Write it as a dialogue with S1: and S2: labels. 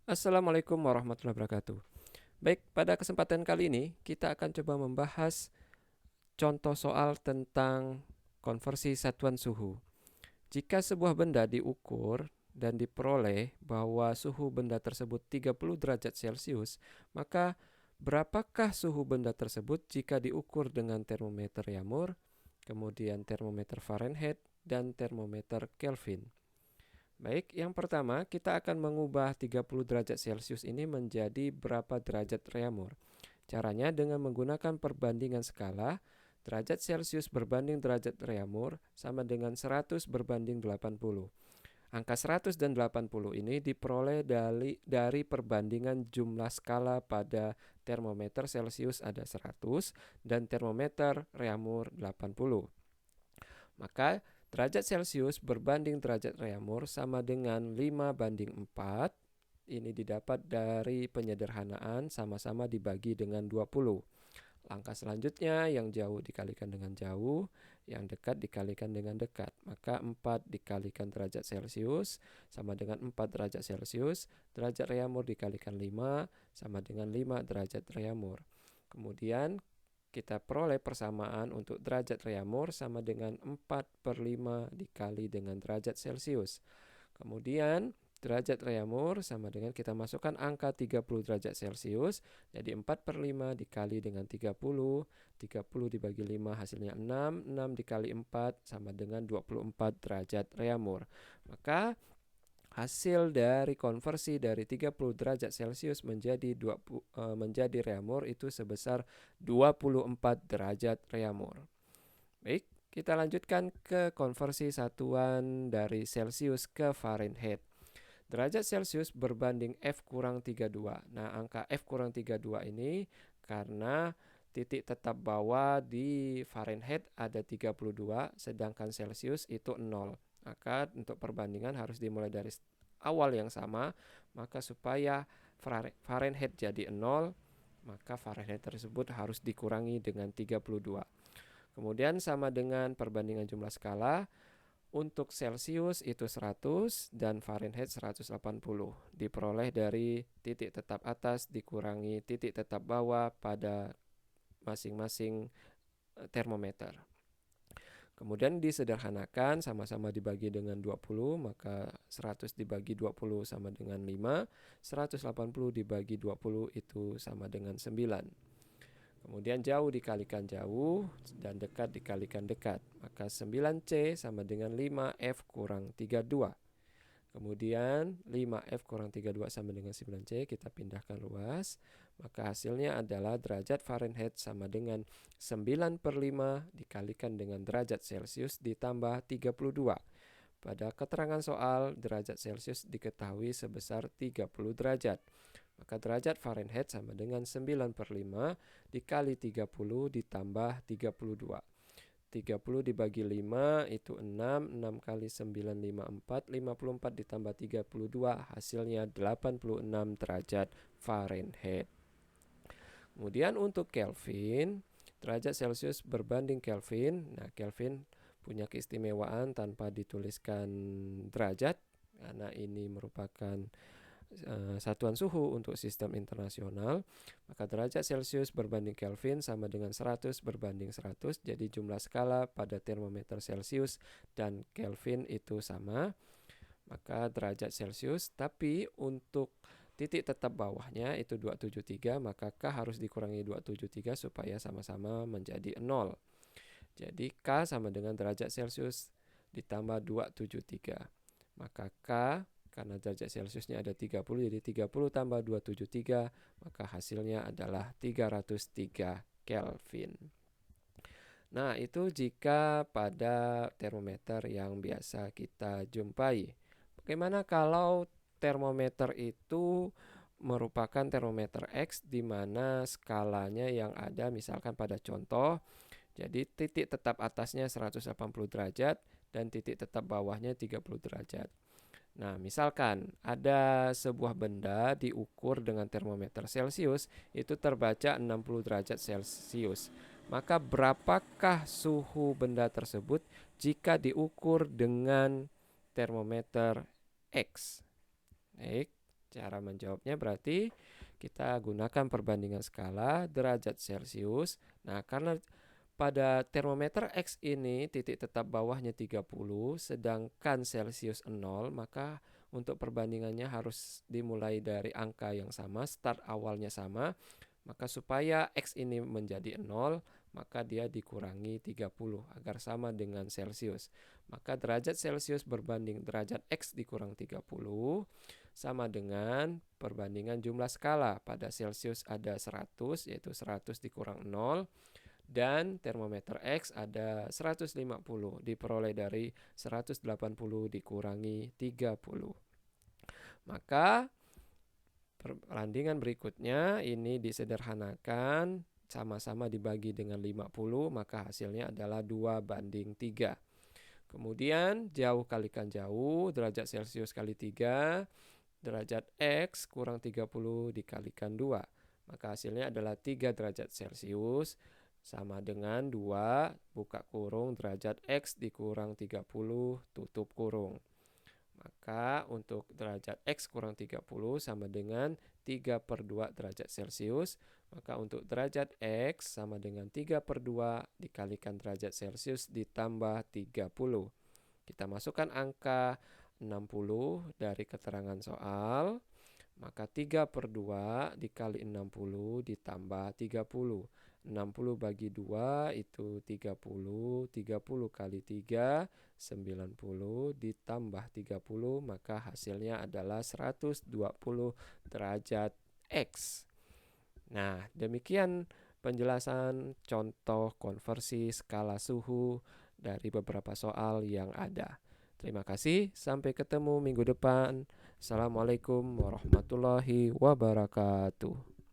S1: Assalamualaikum warahmatullahi wabarakatuh. Baik, pada kesempatan kali ini kita akan coba membahas contoh soal tentang konversi satuan suhu. Jika sebuah benda diukur dan diperoleh bahwa suhu benda tersebut 30 derajat Celcius, maka berapakah suhu benda tersebut jika diukur dengan termometer Yamur, kemudian termometer Fahrenheit, dan termometer Kelvin? Baik, yang pertama kita akan mengubah 30 derajat Celcius ini menjadi berapa derajat Reaumur. Caranya dengan menggunakan perbandingan skala, derajat Celcius berbanding derajat Reaumur sama dengan 100 berbanding 80. Angka 100 dan 80 ini diperoleh dari perbandingan jumlah skala pada termometer Celcius ada 100 dan termometer Reaumur 80. Maka derajat Celcius berbanding derajat Reaumur sama dengan 5:4. Ini didapat dari penyederhanaan sama-sama dibagi dengan 20. Langkah selanjutnya yang jauh dikalikan dengan jauh, yang dekat dikalikan dengan dekat. Maka 4 dikalikan derajat Celcius sama dengan 4 derajat Celcius. Derajat Reaumur dikalikan 5 sama dengan 5 derajat Reaumur. Kemudian kita peroleh persamaan untuk derajat Reaumur sama dengan 4/5 dikali dengan derajat Celcius. Kemudian derajat Reaumur sama dengan kita masukkan angka 30 derajat Celcius. Jadi 4/5 dikali dengan 30. 30 dibagi 5 hasilnya 6. 6 dikali 4 sama dengan 24 derajat Reaumur. Maka hasil dari konversi dari 30 derajat Celcius menjadi Reaumur itu sebesar 24 derajat Reaumur. Baik, kita lanjutkan ke konversi satuan dari Celcius ke Fahrenheit. Derajat Celcius berbanding F kurang 32. Nah, angka F kurang 32 ini karena titik tetap bawah di Fahrenheit ada 32, sedangkan Celcius itu 0. Maka untuk perbandingan harus dimulai dari awal yang sama. Maka supaya Fahrenheit jadi 0, maka Fahrenheit tersebut harus dikurangi dengan 32. Kemudian sama dengan perbandingan jumlah skala, untuk Celcius itu 100 dan Fahrenheit 180. Diperoleh dari titik tetap atas dikurangi titik tetap bawah pada masing-masing termometer. Kemudian disederhanakan sama-sama dibagi dengan 20, maka 100 dibagi 20 sama dengan 5, 180 dibagi 20 itu sama dengan 9. Kemudian jauh dikalikan jauh dan dekat dikalikan dekat. Maka 9C sama dengan 5F kurang 32. Kemudian 5F kurang 32 sama dengan 9C, kita pindahkan ruas. Maka hasilnya adalah derajat Fahrenheit sama dengan 9/5 dikalikan dengan derajat Celcius ditambah 32. Pada keterangan soal, derajat Celcius diketahui sebesar 30 derajat. Maka derajat Fahrenheit sama dengan 9/5 dikali 30 ditambah 32. 30 dibagi 5 itu 6. 6 kali 9, 54. 54 ditambah 32 hasilnya 86 derajat Fahrenheit. Kemudian untuk Kelvin, derajat Celcius berbanding Kelvin. Nah, Kelvin punya keistimewaan tanpa dituliskan derajat karena ini merupakan satuan suhu untuk sistem internasional. Maka derajat Celcius berbanding Kelvin sama dengan 100 berbanding 100. Jadi jumlah skala pada termometer Celcius dan Kelvin itu sama. Maka derajat Celcius, tapi untuk titik tetap bawahnya itu 273, maka K harus dikurangi 273 supaya sama-sama menjadi 0. Jadi K sama dengan derajat Celcius ditambah 273. Maka K karena derajat Celciusnya ada 30, jadi 30 tambah 273, maka hasilnya adalah 303 Kelvin. Nah, itu jika pada termometer yang biasa kita jumpai. Bagaimana kalau termometer itu merupakan termometer X di mana skalanya yang ada misalkan pada contoh, jadi titik tetap atasnya 180 derajat dan titik tetap bawahnya 30 derajat. Nah, misalkan ada sebuah benda diukur dengan termometer Celcius, itu terbaca 60 derajat Celcius. Maka berapakah suhu benda tersebut jika diukur dengan termometer X? Baik, Cara menjawabnya berarti kita gunakan perbandingan skala derajat Celcius. Nah, karena pada termometer X ini titik tetap bawahnya 30, sedangkan Celcius 0, maka untuk perbandingannya harus dimulai dari angka yang sama, start awalnya sama. Maka supaya X ini menjadi 0, maka dia dikurangi 30 agar sama dengan Celcius. Maka derajat Celcius berbanding derajat X dikurang 30 sama dengan perbandingan jumlah skala. Pada Celcius ada 100, yaitu 100 dikurang 0. Dan termometer X ada 150, diperoleh dari 180 dikurangi 30. Maka perbandingan berikutnya ini disederhanakan, sama-sama dibagi dengan 50, maka hasilnya adalah 2:3. Kemudian jauh kalikan jauh, derajat Celcius kali 3, derajat X kurang 30 dikalikan 2. Maka hasilnya adalah 3 derajat Celcius sama dengan 2 buka kurung derajat X dikurang 30 tutup kurung. Maka untuk derajat X kurang 30 sama dengan 3/2 derajat Celcius. Maka untuk derajat X sama dengan 3/2 dikalikan derajat Celcius ditambah 30. Kita masukkan angka 60 dari keterangan soal. Maka 3/2 dikali 60 ditambah 30. 60 bagi 2 itu 30, 30 kali 3, 90 ditambah 30, maka hasilnya adalah 120 derajat X. Nah, demikian penjelasan contoh konversi skala suhu dari beberapa soal yang ada. Terima kasih, sampai ketemu minggu depan. Assalamualaikum warahmatullahi wabarakatuh.